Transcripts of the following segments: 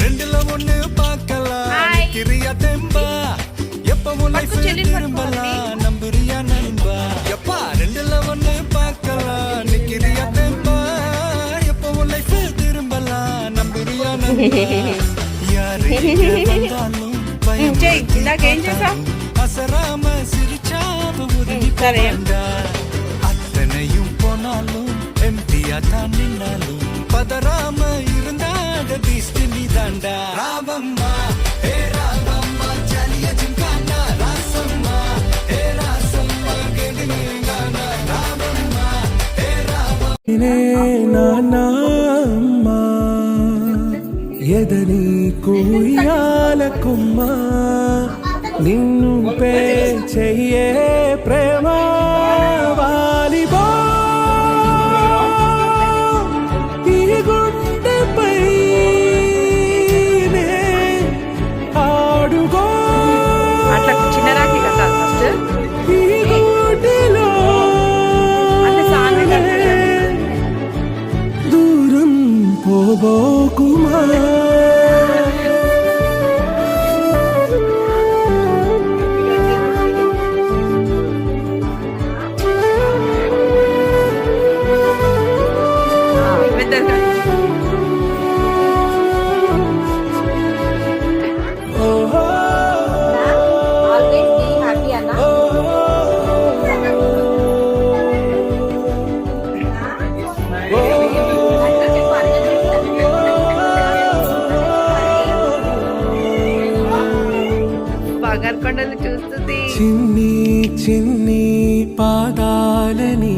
ரெண்டுல ஒண்ணு பார்க்கலாம் கிரியா தெம்பா எப்பவும் லைஃப் திரும்பலாம் நம்புறியா நண்பா எப்பா ரெண்டுல ஒண்ணு பார்க்கலாம் நிக்கிறியா தெம்பா எப்பவும் லைஃப் திரும்பலாம் நம்புறியா நண்பா யாரே வந்தாலும் அசராம சிரிச்சாம உதவி பண்ணா அத்தனையும் போனாலும் எம்டியா தான் நின்னாலும் பதறாம இருந்தாட டிஸ்டினி தாண்டா ராவம்மா ஏ ராவம்மா ஜலிய ஜிங்கானா ராசம்மா ஏ ராசம்மா கேடினேங்கானா ராவம்மா ஏ ராவம்மா నాన్నమ్మా ఎదని కూయాలకుమ్మా నిన్ను పే చెయ్యే ప్రేమ వాలిబా ఈ గుండెపై ఆడుగో అట్లా చిన్న రాఖీ కదా ఫస్ట్ ఈ గుండెలో దూరం పోబోకుమా కొండలు చూస్తుంది చిన్ని చిన్ని పాదాలని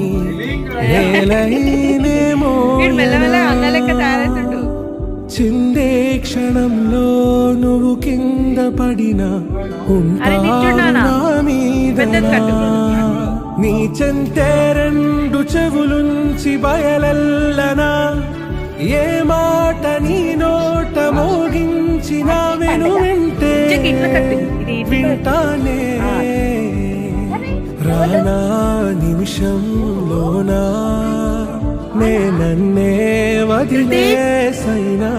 నేలైనేమో చిందే క్షణంలో నువ్వు కింద పడిన ఉంటానా మీద నీ చెంతే రెండు చెవులుంచి బయలెల్లనా ఏ మాట నీ నోట మోగించిన వెను వింటే వింటానే రానా నిమిషంలోనా నే నన్నే వదిలేసైనా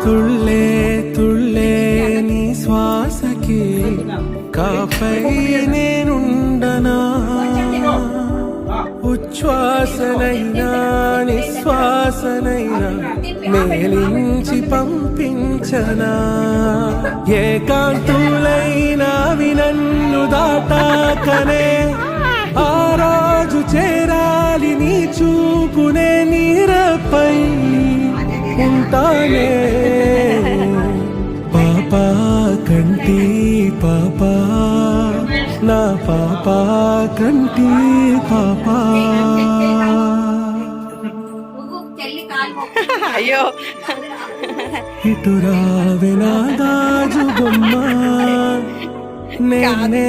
తుళ్ళే తుళ్ళే నీ శ్వాసకి కాపై నేనుండనా ఉచ్ఛ్వాసనైనా నిశ్వాసనైనా మేలించి పంపించనా ఏకాంతులైనా వినన్ను దాటాకనే ఆ రోజు చేరాలి నీ చూపునే నీరపై ఉంటానే పాపా కంటి పాపా నా పాపా కంటి పాపా అయ్యో ఇటు రావే నా గాజు బొమ్మ నేనే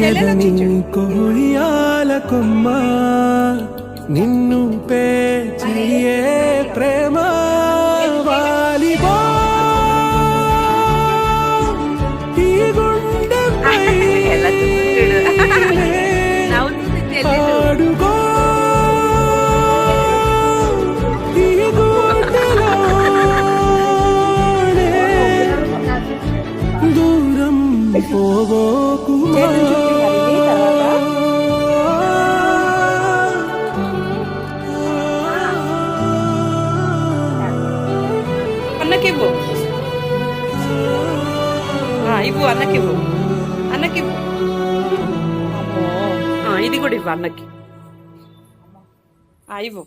ఎదని కొయ్యాల కొమ్మ నిన్ను పే చెయ్యే ప్రేమ వాలిబా ఈ గుండెపై ఆడుగో ఈ గుండెలోనే దూరం పోవోకుమా అన్నకివ్వు ఇవ్వు అన్నకివ్వు అన్నకివ్వు ఇది కూడా ఇవ్వు అన్నకి ఇవ్వు